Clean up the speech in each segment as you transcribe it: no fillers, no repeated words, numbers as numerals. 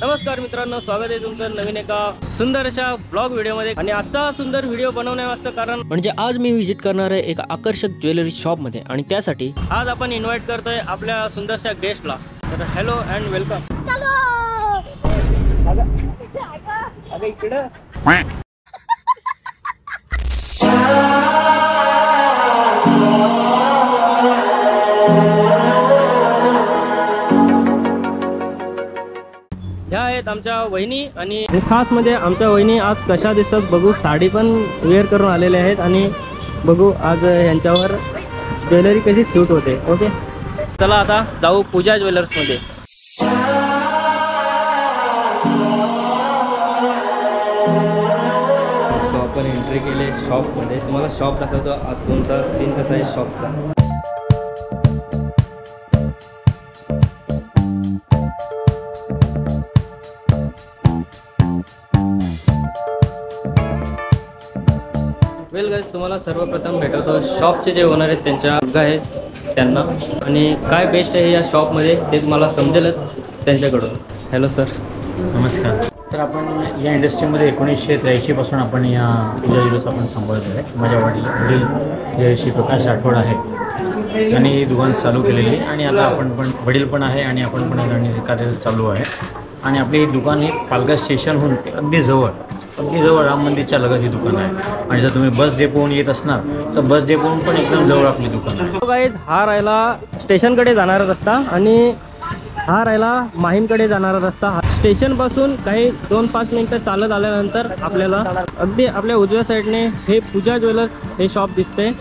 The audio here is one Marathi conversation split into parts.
नमस्कार मित्रांनो, स्वागत आहे तुमचं नवीन एका सुंदर अशा ब्लॉग व्हिडिओमध्ये। आणि आजचा सुंदर व्हिडिओ बनवण्याचं कारण म्हणजे आज मी विजिट करणार आहे एका आकर्षक ज्वेलरी शॉप मध्ये, आणि त्यासाठी आज आपण इन्व्हाइट करतोय आपल्या सुंदरशा गेस्टला। तर हॅलो अँड वेलकम। अगं इकडं ह्या आहेत आमच्या वहिनी, आणि खास म्हणजे आमच्या वहिनी आज कशा दिसतात बघू। साडी पण वेअर करून आलेले आहेत आणि बघू आज यांच्यावर ज्वेलरी कशी सूट होते। ओके, चला आता जाऊ पूजा ज्वेलर्स मध्ये। सो आपण एंट्री केले शॉप मध्ये। तुम्हाला शॉप दाखवतो आतूनचा सीन कसा आहे शॉपचा। वेल गाइस, तुम्हाला सर्वप्रथम भेटवतो शॉपचे जे ओनर आहेत त्यांच्या मुलगा आहेत त्यांना, आणि काय बेस्ट आहे या शॉपमध्ये ते तुम्हाला समजेलच त्यांच्याकडून। हॅलो सर, नमस्कार। तर आपण या इंडस्ट्रीमध्ये 1983 पासून आपण या पूजा ज्वेलर्स आपण सांभाळत आहे। माझ्या वडील जे श्री प्रकाश राठोड आहे त्यांनी ही दुकान चालू केलेली, आणि आता आपण पण वडील पण आहे आणि आपण पण कार्य चालू आहे। आणि आपली ही दुकान ही पालघर स्टेशनहून अगदी जवळ राम मंदिरच्या लगत ही दुकान आहे। आणि जर तुम्ही बस डेपोहून येत असणार तर बस डेपोहून पण एकदम जवळ आपली दुकान आहे। गाइस, हा राहिला स्टेशनकडे जाणारा रस्ता, आणि हा राहिला माहीमकडे जाणारा रस्ता। स्टेशन पासून काही 2-5 मिनिटं चालत आल्यानंतर आपल्याला अगदी आपल्या उजव्या साईडने हे पूजा ज्वेलर्स हे शॉप दिसते।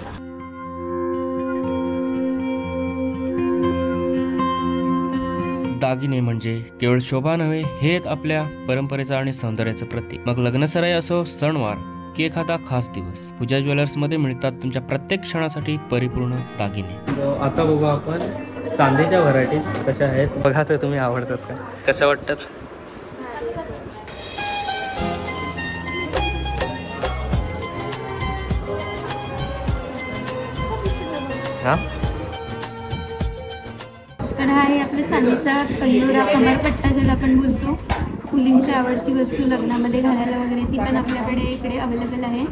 दागिने म्हणजे केवळ शोभा नव्हे, हेच आपल्या परंपरेचं आणि सौंदर्याचं प्रतीक। मग लग्नसराई असो, सणवार की एखादा खास दिवस, पूजा ज्वेलर्स मध्ये मिळतात तुमच्या प्रत्येक क्षणासाठी परिपूर्ण दागिने। सो आता बघू आपण चांदीच्या व्हरायटीज कशा आहेत। बघा तर तुम्ही आवडतात का, कशा वाटतात? हा, तर हा आहे आपला चांदीचा कंडोरा कमरपट्टा ज्याला आपण बोलतो। मुलींची आवडची वस्तू लग्नामध्ये घालायला वगैरे ती पण आपल्याकडे इकडे अवेलेबल आहे।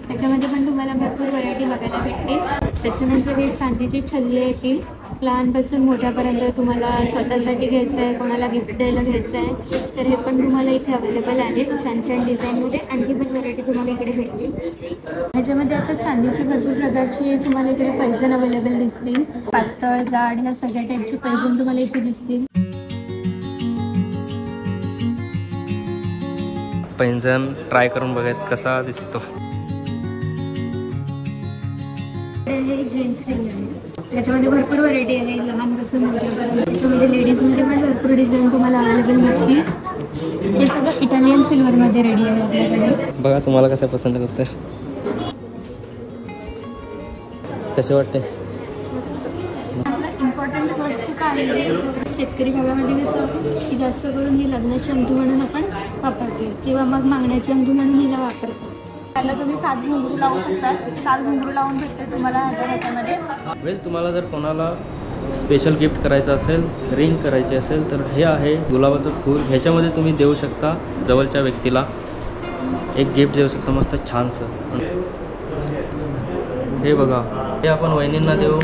त्याच्यामध्ये पण तुम्हाला भरपूर व्हरायटी बघायला भेटते। त्याच्यानंतर हे चांदीचे छल्ले येतील, लहानपासून मोठ्यापर्यंत तुम्हाला स्वतःसाठी घ्यायचं आहे, कोणाला गिफ्ट द्यायला घ्यायचं आहे तर हे पण तुम्हाला इथे अवेलेबल आहेत छान छान डिझाईनमध्ये। आणखी पण व्हरायटी तुम्हाला इकडे भेटतील। ह्याच्यामध्ये आता चांदीचे भरपूर प्रकारचे तुम्हाला इकडे पैजण अवेलेबल दिसतील। पातळ, जाड ह्या सगळ्या टाईपचे पैजण तुम्हाला इथे दिसतील। पैंजण ट्राय करून बघायत कसा दिसतो। हे जीन्स त्याच्यामध्ये भरपूर व्हरायटी आहे, लहानपासून मोठ्यापर्यंत। त्याच्यामध्ये लेडीजमध्ये पण भरपूर डिझाईन तुम्हाला अवेलेबल दिसतील। हे सगळं इटालियन सिल्वरमध्ये रेडी आहे आपल्याकडे। बघा तुम्हाला कसं पसंत करतं, कसे वाटते? आपलं इम्पॉर्टंट वस्तू काय आहे, शेतकरी भागामध्ये कसं की जास्त करून ही लग्नाची अंगठी म्हणून आपण वापरतो, किंवा मग मागण्याची अंगठी म्हणून हिला वापरतो। त्याला तुम्ही 7 घुंगरू लावू शकता, 7 घुंगरू लावून भेटते तुम्हाला ह्याच्यामध्ये। वेल, तुम्हाला जर कोणाला स्पेशल गिफ्ट करायचं असेल, रिंग करायची असेल तर हे आहे गुलाबाचं फूल। ह्याच्यामध्ये तुम्ही देऊ शकता जवळच्या व्यक्तीला एक गिफ्ट देऊ शकता मस्त छानसं। हे बघा, हे आपण वहिनींना देऊ।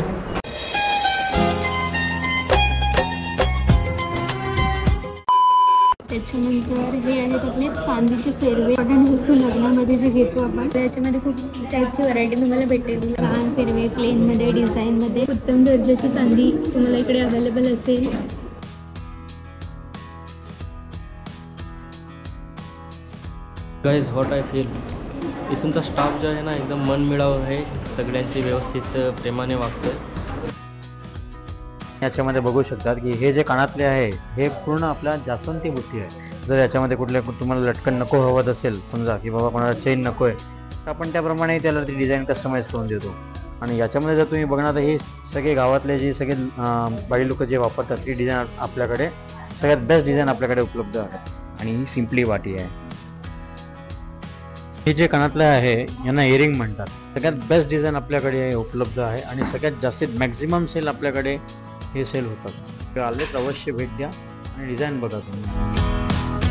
त्याच्यानंतर हे आहेत आपले चांदीचे फेरवे, इम्पॉर्टंट वस्तू लग्नामध्ये जे घेतो आपण। त्याच्यामध्ये खूप टाईपची व्हरायटी तुम्हाला भेटेल। लहान फेरवे, प्लेनमध्ये, डिझाईनमध्ये उत्तम दर्जाची चांदी तुम्हाला इकडे अवेलेबल असेल। गाइस, व्हॉट आय फील, इथूनचा स्टाफ जो आहे ना एकदम मनमिळावू आहे, सगळ्यांची व्यवस्थित प्रेमाने वागतोय। याच्यामध्ये बघू शकतात की हे जे कानातले आहे हे पूर्ण आपल्या जास्वंती बुट्टी आहे। जर याच्यामध्ये कुठल्या तुम्हाला लटकन नको हवत असेल, समजा की बाबा कोणाला चेन नको आहे, तर आपण त्याप्रमाणे त्याला ती डिझाईन कस्टमाइज करून देतो। आणि याच्यामध्ये जर तुम्ही बघणार तर हे सगळे गावातले जे सगळे बाई लोक जे वापरतात ती डिझाईन आपल्याकडे सगळ्यात बेस्ट डिझाईन आपल्याकडे उपलब्ध आहे। आणि ही सिम्पली वाटी आहे। हे जे कानातले आहे यांना इयरिंग म्हणतात। सगळ्यात बेस्ट डिझाईन आपल्याकडे उपलब्ध आहे आणि सगळ्यात जास्तीत मॅक्झिमम सेल आपल्याकडे हे सेल होतात। आले तर अवश्य भेट द्या आणि डिझाईन बघा तुम्ही।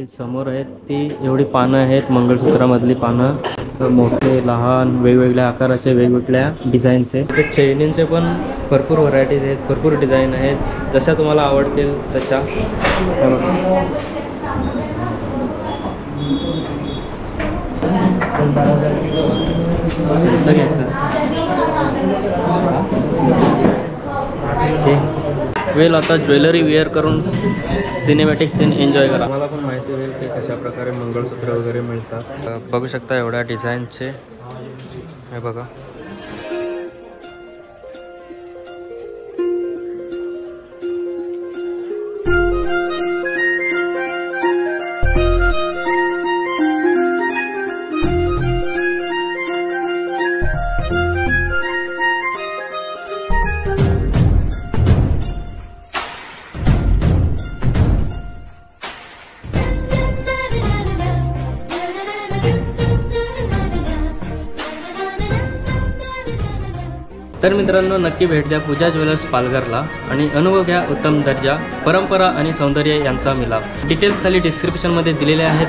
जी समोर आहेत ती एवढी पानं आहेत मंगळसूत्रामधली पानं, मोठे लहान वेगवेगळ्या आकाराचे वेगवेगळ्या डिझाईनचे. ते चैनींचे पण भरपूर व्हरायटीज आहेत, भरपूर डिझाईन आहेत, जशा तुम्हाला आवडतील तशा. वेल आता ज्वेलरी वेअर करून सिनेमॅटिक सीन एन्जॉय करा. मला पण माहिती होईल की कशा प्रकारे मंगळसूत्र वगैरे मिळतात. बघू शकता एवढ्या डिझाईनचे हे बघा. तर मित्रांनो, नक्की भेट द्या पूजा ज्वेलर्स पालघरला आणि अनुभव घ्या उत्तम दर्जा, परंपरा आणि सौंदर्य यांचा मिलाप. डिटेल्स खाली डिस्क्रिप्शनमध्ये दिलेले आहेत.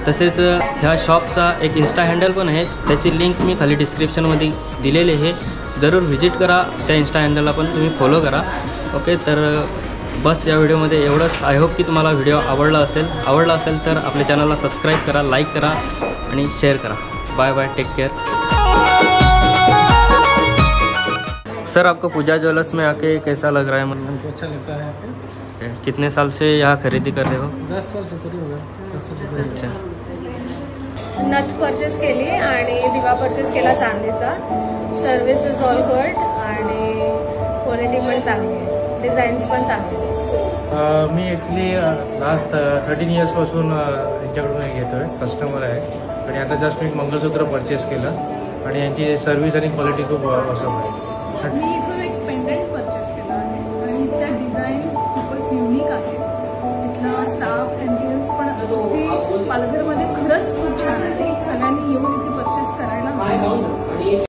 तसेच ह्या शॉपचा एक इंस्टा हँडल पण आहे, त्याची लिंक मी खाली डिस्क्रिप्शनमध्ये दिलेली आहे. जरूर व्हिजिट करा, त्या इंस्टा हँडलला पण तुम्ही फॉलो करा. ओके, तर बस या व्हिडिओमध्ये एवढंच. आय होप की तुम्हाला व्हिडिओ आवडला असेल तर आपल्या चॅनलला सबस्क्राईब करा, लाईक करा आणि शेअर करा. Bye bye, take care. Sir, आपको पूजा ज्वेलर्स में आके कैसा लग रहा है? हमको अच्छा लगता है यहाँ पे. कितने साल से यहाँ खरीदी कर रहे हो? 10 साल से करीब होगा. 10 साल से. अच्छा. नथ परचेस केली आणि दिवा परचेस केला चांदीचा. सर्विस इज ऑल गुड आणि क्वालिटी पण चांगली आहे, डिझाईन्स पण चांगले आहेत. मी ॲक्च्युली लास्ट 13 इयर्सपासून यांच्याकडून घेतो आहे, कस्टमर आहे. आणि आता जस्ट मी मंगळसूत्र परचेस केलं आणि यांची सर्व्हिस आणि क्वालिटी खूप ऑसम आहे. मी इथून एक पेंडंट परचेस केला आहे आणि इथल्या डिझाईन्स खूपच युनिक आहेत. इथला स्टाफ एम्बियन्स पण अगदी पालघरमध्ये खरंच खूप छान आहे. सगळ्यांनी येऊन इथे परचेस करायला हवं.